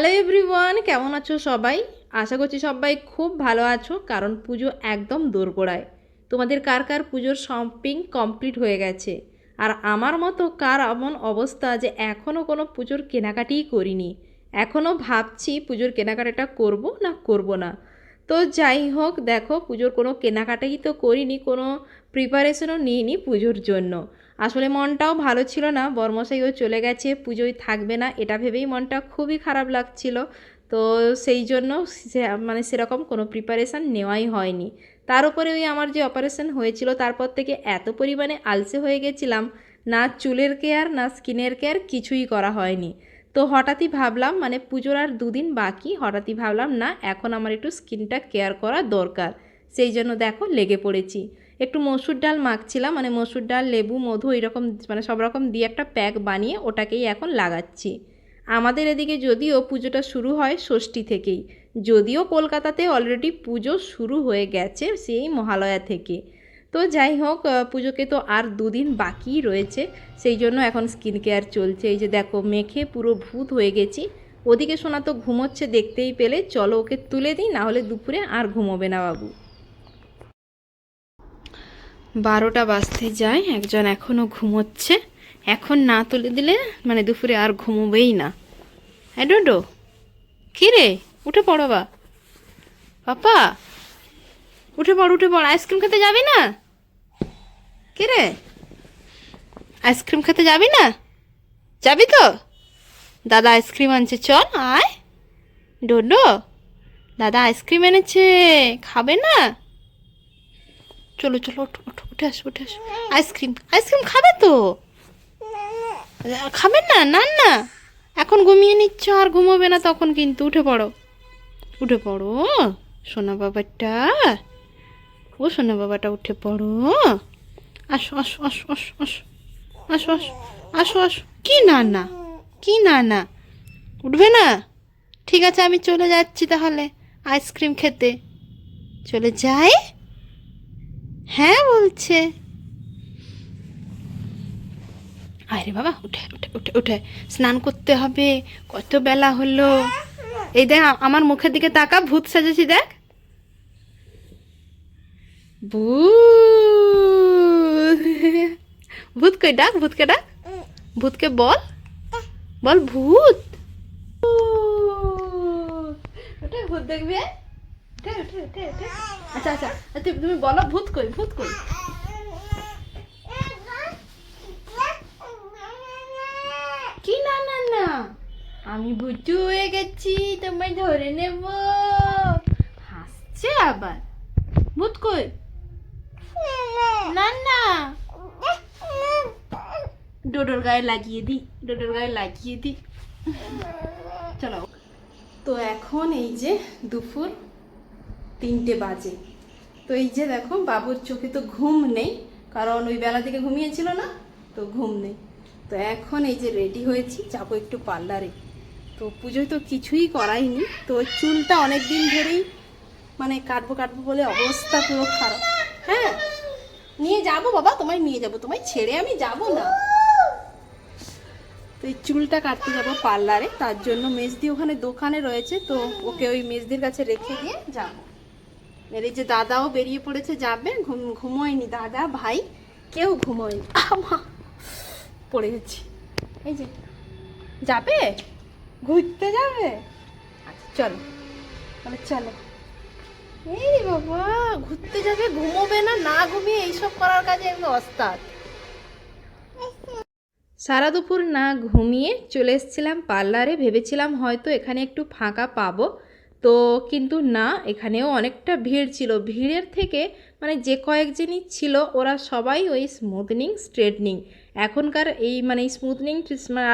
Hello everyone, কেমন আছো সবাই? আশা করছি সবাই খুব ভালো আছো, কারণ পুজো একদম দোরগোড়ায়। তোমাদের কার কার পুজোর শপিং কমপ্লিট হয়ে গেছে? আর আমার মতো কার এমন অবস্থা যে এখনও কোনো পুজোর কেনাকাটিই করিনি, এখনও ভাবছি পুজোর কেনাকাটাটা করব না করব না। তো যাই হোক, দেখো পুজোর কোনো কেনাকাটাই তো করিনি, কোনো প্রিপারেশনও নিইনি পুজোর জন্য। আসলে মনটাও ভালো ছিল না, বরমশাইও চলে গেছে, পুজোয় থাকবে না, এটা ভেবেই মনটা খুবই খারাপ লাগছিল। তো সেই জন্য মানে সেরকম কোনো প্রিপারেশান নেওয়াই হয়নি। তার উপরে ওই আমার যে অপারেশন হয়েছিল তারপর থেকে এত পরিমাণে আলসে হয়ে গেছিলাম, না চুলের কেয়ার না স্কিনের কেয়ার কিছুই করা হয়নি। তো হঠাৎই ভাবলাম, মানে পুজোর আর দুদিন বাকি, হঠাৎই ভাবলাম না এখন আমার একটু স্কিনটা কেয়ার করা দরকার। সেই জন্য দেখো লেগে পড়েছি। একটু মসুর ডাল মাখছিলাম, মানে মসুর ডাল লেবু মধু এরকম মানে সব রকম দিয়ে একটা প্যাক বানিয়ে ওটাকেই এখন লাগাচ্ছি। আমাদের এদিকে যদিও পুজোটা শুরু হয় ষষ্ঠী থেকেই, যদিও কলকাতাতে অলরেডি পুজো শুরু হয়ে গেছে সেই মহালয়া থেকে। তো যাই হোক, পুজোকে তো আর দুদিন বাকি রয়েছে, সেই জন্য এখন স্কিন কেয়ার চলছে। এই যে দেখো মেখে পুরো ভূত হয়ে গেছি। ওদিকে সোনা তো ঘুমোচ্ছে দেখতেই পেলে, চলো ওকে তুলে দিই, না হলে দুপুরে আর ঘুমোবে না বাবু। 12টা বাজতে যায়, একজন এখনও ঘুমোচ্ছে। এখন না তুলে দিলে মানে দুপুরে আর ঘুমোবেই না। হ্যাঁ ডোডো, কী রে, উঠে পড়ো বা পাপা, উঠে পড় উঠে পড়, আইসক্রিম খেতে যাবি না? কে রে, আইসক্রিম খেতে যাবি না? যাবি তো? দাদা আইসক্রিম আনছে, চল আয়। ডোডো, দাদা আইসক্রিম এনেছে, খাবে না? চলো চলো, ওঠো ওঠো, উঠে আসো উঠে আসো। আইসক্রিম আইসক্রিম খাবে তো? খাবেন না? না না, এখন ঘুমিয়ে নিচ্ছ, আর ঘুমোবে না তখন কিন্তু। উঠে পড়ো উঠে পড়ো, সোনা বাবাটা, ও সোনা বাবাটা উঠে পড়ো। আসো আসো আসো আসো আসো আসো আসো আসো আসো। কি না না, কি না না, উঠবে না? ঠিক আছে, আমি চলে যাচ্ছি তাহলে আইসক্রিম খেতে। চলে যাই? হ্যাঁ বলছে। আরে বাবা, উঠে উঠে উঠে উঠে, স্নান করতে হবে, কত বেলা হলো। এই দেখ আমার মুখের দিকে তাকা, ভূত সাজেছি দেখ। ভূত, ভূত কই, ডাক ভূতকে, ডাক ভূতকে, বল বল ভূত। ওটা ভূত দেখবে, উঠে উঠে উঠে উঠে। আচ্ছা আচ্ছা, তুমি বলো ভূত কই, ভূত কই। কি না না না, আমি ভুতু হয়ে গেছি, তোমায় ধরে নেব। হাসছে আবার, ভূত কই? না না, ডোডোর গায়ে লাগিয়ে দি, ডোডোর গায়ে লাগিয়ে দি। চলো। তো এখন এই যে দুপুর 3টে বাজে। তো এই যে দেখো বাবুর চোখে তো ঘুম নেই, কারণ ওই বেলা থেকে ঘুমিয়েছিল না, তো ঘুম নেই। তো এখন এই যে রেডি হয়েছি, যাবো একটু পার্লারে। তো পুজোয় তো কিছুই করাইনি, তো চুলটা অনেক দিন ধরেই মানে কাটবো কাটবো বলে অবস্থা পুরো খারাপ। হ্যাঁ নিয়ে যাবো বাবা, তোমায় নিয়ে যাবো, তোমায় ছেড়ে আমি যাব না। তো এই চুলটা কাটতে যাবো পার্লারে, তার জন্য মেজদি ওখানে দোকানে রয়েছে, তো ওকে ওই মেজদির কাছে রেখে দিয়ে যাবো। এর এই যে দাদাও বেরিয়ে পড়েছে যাবে, ঘুমোয়নি দাদা ভাই, কেউ ঘুমোয়নি। আমা পড়ে গেছি। এই যে যাবে, ঘুরতে যাবে, আচ্ছা চলো তাহলে চলো। এই বাবা, ঘুরতে যাবে, ঘুমোবে না, না ঘুমিয়ে এইসব করার কাজে একদম ওস্তাদ। সারা দুপুর না ঘুমিয়ে চলে এসেছিলাম পার্লারে, ভেবেছিলাম হয়তো এখানে একটু ফাঁকা পাবো, তো কিন্তু না, এখানেও অনেকটা ভিড় ছিল। ভিড়ের থেকে মানে যে কয়েকজনই ছিল ওরা সবাই ওই স্মুথনিং স্ট্রেটনিং, এখনকার এই মানে স্মুথনিং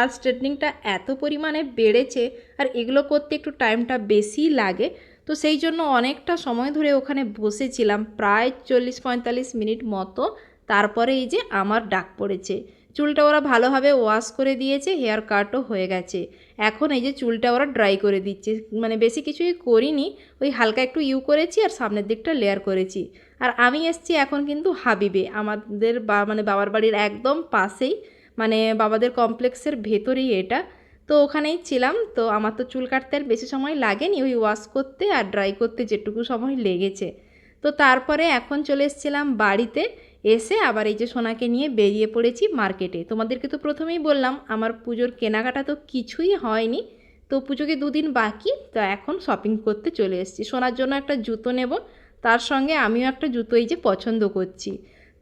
আর স্ট্রেটনিংটা এত পরিমাণে বেড়েছে, আর এগুলো করতে একটু টাইমটা বেশি লাগে। তো সেই জন্য অনেকটা সময় ধরে ওখানে বসেছিলাম, প্রায় 40-45 মিনিট মতো। তারপরে এই যে আমার ডাক পড়েছে, চুলটা ওরা ভালোভাবে ওয়াশ করে দিয়েছে, হেয়ার কাটও হয়ে গেছে। এখন এই যে চুলটা ওরা ড্রাই করে দিচ্ছে, মানে বেশি কিছুই করিনি, ওই হালকা একটু করেছি আর সামনের দিকটা লেয়ার করেছি। আর আমি এসছি এখন কিন্তু হাবিবে, আমাদের মানে বাবার বাড়ির একদম পাশেই, মানে বাবাদের কমপ্লেক্সের ভেতরেই এটা। তো ওখানেই ছিলাম। তো আমার তো চুল কাটতে আর বেশি সময় লাগেনি, ওই ওয়াশ করতে আর ড্রাই করতে যেটুকু সময় লেগেছে। তো তারপরে এখন চলে এসেছিলাম বাড়িতে, এসে আবার এই যে সোনাকে নিয়ে বেরিয়ে পড়েছি মার্কেটে। তোমাদেরকে তো প্রথমেই বললাম আমার পুজোর কেনাকাটা তো কিছুই হয়নি, তো পুজোকে দুদিন বাকি, তো এখন শপিং করতে চলে এসেছি। সোনার জন্য একটা জুতো নেব, তার সঙ্গে আমিও একটা জুতো এই যে পছন্দ করছি।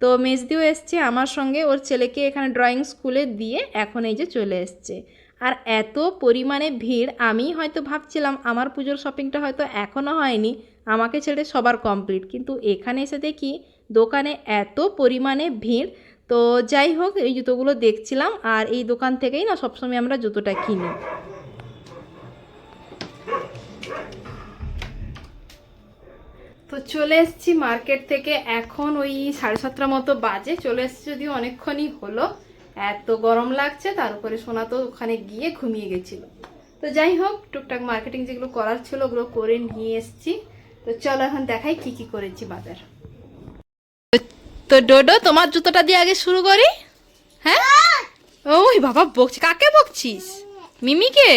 তো মেজদিও এসছে আমার সঙ্গে, ওর ছেলেকে এখানে ড্রয়িং স্কুলে দিয়ে এখন এই যে চলে এসছে। আর এত পরিমাণে ভিড়, আমি হয়তো ভাবছিলাম আমার পুজোর শপিংটা হয়তো এখনও হয়নি, আমাকে ছেড়ে সবার কমপ্লিট, কিন্তু এখানে এসে দেখি দোকানে এত পরিমাণে ভিড়। তো যাই হোক, এই জুতোগুলো দেখছিলাম, আর এই দোকান থেকেই না সবসময় আমরা জুতোটা কিনি। তো চলে এসেছি মার্কেট থেকে, এখন ওই 7:30 মতো বাজে, চলে এসেছি যদিও অনেকক্ষণই হলো। এত গরম লাগছে, তার উপরে সোনা তো ওখানে গিয়ে ঘুমিয়ে গেছিলো। তো যাই হোক, টুকটাক মার্কেটিং যেগুলো করার ছিল ওগুলো করে নিয়ে এসেছি। তো চলো এখন দেখাই কি কি করেছি বাজার। তো ডোডো, তোমার জুতোটা দিয়ে আগে শুরু করি। হ্যাঁ, ওই বাবা বকছি, কাকে বকছিস? মিমিকে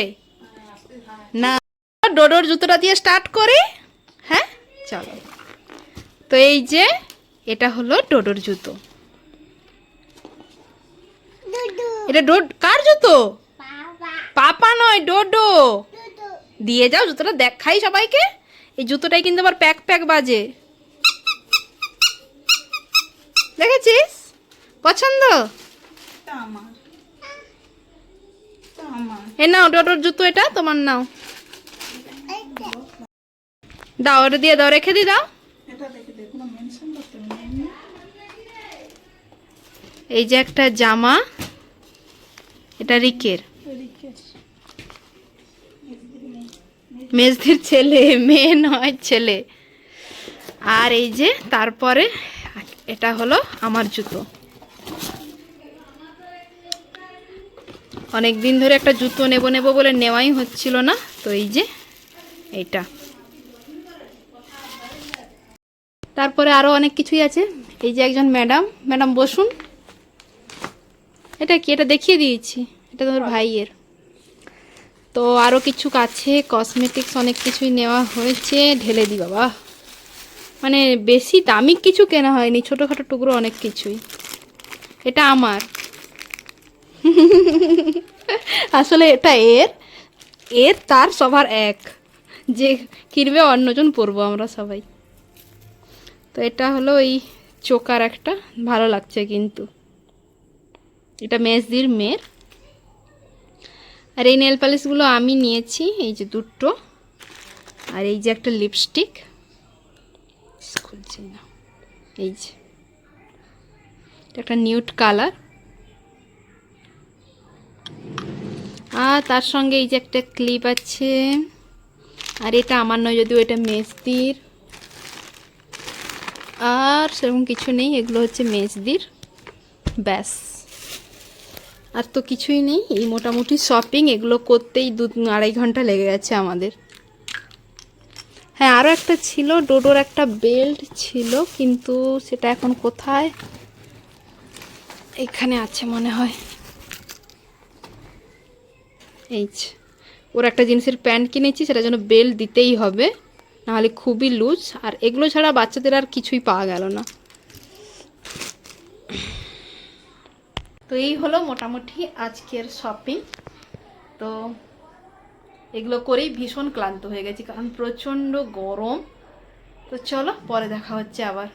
না, ডোডোর জুতোটা দিয়ে স্টার্ট করি। হ্যাঁ চলো। তো এই যে এটা হলো ডোডোর জুতো। এটা কার জুতো? পাপা নয়, ডোডো। দিয়ে যাও জুতোটা, দেখাই সবাইকে। এই জুতোটাই কিন্তু আবার প্যাক প্যাক বাজে, দেখেছিস? পছন্দ? এ নাও ডোডোর জুতো, এটা তোমার, নাও দাও, ওটা দিয়ে দাও, রেখে দি, দাও। এই যে একটা জামা, এটা রিকের, মেজদির ছেলে, মেয়ে নয় ছেলে। আর এই যে তারপরে এটা হলো আমার জুতো। অনেক দিন ধরে একটা জুতো নেব নেব বলে নেওয়াই হচ্ছিল না, তো এই যে এইটা। তারপরে আরও অনেক কিছুই আছে। এই যে একজন ম্যাডাম বসুন। এটা কি? এটা দেখিয়ে দিয়েছি, এটা তোমার ভাইয়ের। তো আরও কিছু আছে, কসমেটিক্স অনেক কিছুই নেওয়া হয়েছে। ঢেলে দি বাবা, মানে বেশি দামি কিছু কেনা হয়নি, ছোটোখাটো টুকরো অনেক কিছুই। এটা আমার আসলে এটা এর তার সবার এক, যে কিনবে অন্যজন পরবো আমরা সবাই। তো এটা হলো এই চোকার একটা, ভালো লাগছে কিন্তু। এটা মেজদির মেয়ের। আর এই নেল পালিশগুলো আমি নিয়েছি, এই যে দুটো। আর এই যে একটা লিপস্টিক, খুলছি না, এই যে একটা নিউড কালার। আর তার সঙ্গে এই যে একটা ক্লিপ আছে। আর এটা আমার নয় যদিও, এটা মেজদির। আর সেরকম কিছু নেই, এগুলো হচ্ছে মেজদির, ব্যাস। আর তো কিছুই নেই। এই মোটামুটি শপিং, এগুলো করতেই 2-2.5 ঘন্টা লেগে গেছে আমাদের। হ্যাঁ, আরও একটা ছিল, ডোডোর একটা বেল্ট ছিল, কিন্তু সেটা এখন কোথায়? এখানে আছে মনে হয়। এই ওর একটা জিনিসের প্যান্ট কিনেছি, সেটার জন্য বেল্ট দিতেই হবে, নাহলে খুবই লুজ। আর এগুলো ছাড়া বাচ্চাদের আর কিছুই পাওয়া গেল না। তো এই হলো মোটামুটি আজকের শপিং। তো এগুলো করেই ভীষণ ক্লান্ত হয়ে গেছি, কারণ প্রচণ্ড গরম। তো চলো, পরে দেখা হচ্ছে আবার।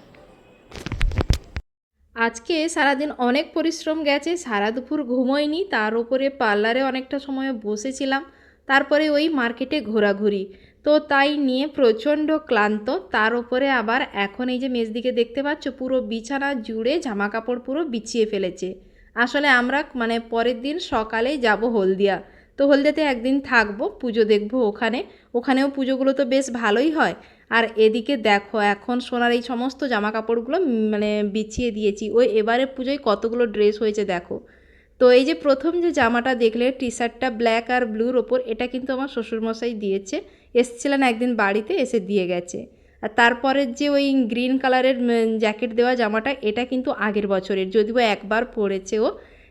আজকে সারাদিন অনেক পরিশ্রম গেছে, সারা দুপুর ঘুমোইনি, তার উপরে পার্লারে অনেকটা সময় বসেছিলাম, তারপরে ওই মার্কেটে ঘোরাঘুরি, তো তাই নিয়ে প্রচণ্ড ক্লান্ত। তার উপরে আবার এখন এই যে মেজদিকে দেখতে পাচ্ছ, পুরো বিছানা জুড়ে জামা কাপড় পুরো বিছিয়ে ফেলেছে। আসলে আমরা মানে পরের দিন সকালেই যাব হলদিয়া, তো হলদিয়াতে একদিন থাকবো, পুজো দেখবো ওখানেও পুজোগুলো তো বেশ ভালোই হয়। আর এদিকে দেখো, এখন সোনার এই সমস্ত জামা কাপড়গুলো মানে বিছিয়ে দিয়েছি। ওই এবারে পুজোয় কতগুলো ড্রেস হয়েছে দেখো। তো এই যে প্রথম যে জামাটা দেখলে, টি শার্টটা ব্ল্যাক আর ব্লুর ওপর, এটা কিন্তু আমার শ্বশুরমশাই দিয়েছে, এসছিলেন একদিন বাড়িতে, এসে দিয়ে গেছে। আর তারপরের যে ওই গ্রিন কালারের জ্যাকেট দেওয়া জামাটা, এটা কিন্তু আগের বছরের, যদিও একবার পরেছে ও,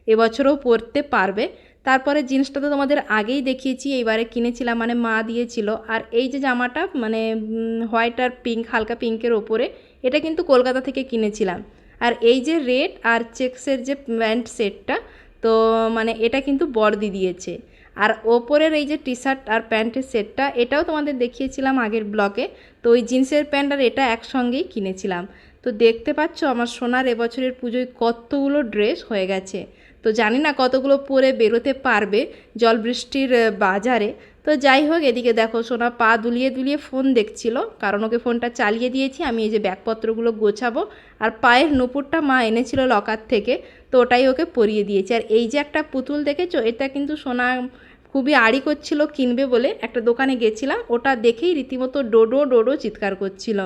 এবছরও পরতে পারবে। তারপরে জিন্সটা তো তোমাদের আগেই দেখিয়েছি, এইবারে কিনেছিলাম মানে মা দিয়েছিল। আর এই যে জামাটা মানে হোয়াইট আর পিঙ্ক, হালকা পিঙ্কের ওপরে, এটা কিন্তু কলকাতা থেকে কিনেছিলাম। আর এই যে রেড আর চেক্সের যে প্যান্ট সেটটা, তো মানে এটা কিন্তু বড়দি দিয়েছে। আর ওপরের এই যে টি শার্ট আর প্যান্টের সেটটা, এটাও তোমাদের দেখিয়েছিলাম আগের ব্লগে। তো ওই জিন্সের প্যান্ট আর এটা একসঙ্গেই কিনেছিলাম। তো দেখতে পাচ্ছ আমার সোনার এবছরের পুজোয় কতগুলো ড্রেস হয়ে গেছে। তো জানি না কতগুলো পরে বেরোতে পারবে জল বৃষ্টির বাজারে। তো যাই হোক, এদিকে দেখো সোনা পা দুলিয়ে দুলিয়ে ফোন দেখছিল, কারণ ওকে ফোনটা চালিয়ে দিয়েছি। আমি এই যে ব্যাগপত্রগুলো গোছাবো। আর পায়ের নুপুরটা মা এনেছিল লকার থেকে, তো ওটাই ওকে পরিয়ে দিয়েছি। আর এই যে একটা পুতুল দেখেছো, এটা কিন্তু সোনা খুবই আড়ি করছিল কিনবে বলে। একটা দোকানে গেছিলাম, ওটা দেখেই রীতিমতো ডোডো ডোডো চিৎকার করছিল।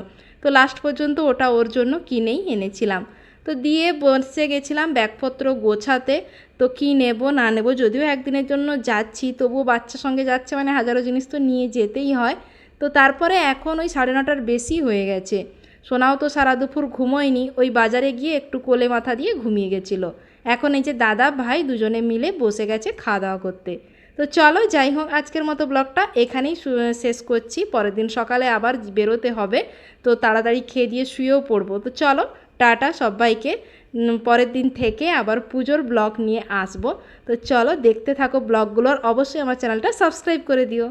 তো লাস্ট পর্যন্ত ওটা ওর জন্য কিনেই এনেছিলাম। তো দিয়ে বসে গেছিলাম ব্যাগপত্র গোছাতে। তো কী নেব না নেব, যদিও একদিনের জন্য যাচ্ছি, তবুও বাচ্চার সঙ্গে যাচ্ছে মানে হাজারো জিনিস তো নিয়ে যেতেই হয়। তো তারপরে এখন ওই 9:30টার বেশি হয়ে গেছে। সোনাও তো সারা দুপুর ঘুমোয়নি, ওই বাজারে গিয়ে একটু কোলে মাথা দিয়ে ঘুমিয়ে গেছিলো। এখন এই যে দাদা ভাই দুজনে মিলে বসে গেছে খাওয়া দাওয়া করতে। তো চলো যাই হোক, আজকের মতো ব্লগটা এখানেই শেষ করছি। পরের দিন সকালে আবার বেরোতে হবে, তো তাড়াতাড়ি খেয়ে দিয়ে শুয়েও পড়বো। তো চলো টাটা সবাইকে। পরের দিন থেকে আবার পুজোর ব্লগ নিয়ে আসবো। তো চলো দেখতে থাকো ব্লগগুলোর, অবশ্যই আমার চ্যানেলটা সাবস্ক্রাইব করে দিও।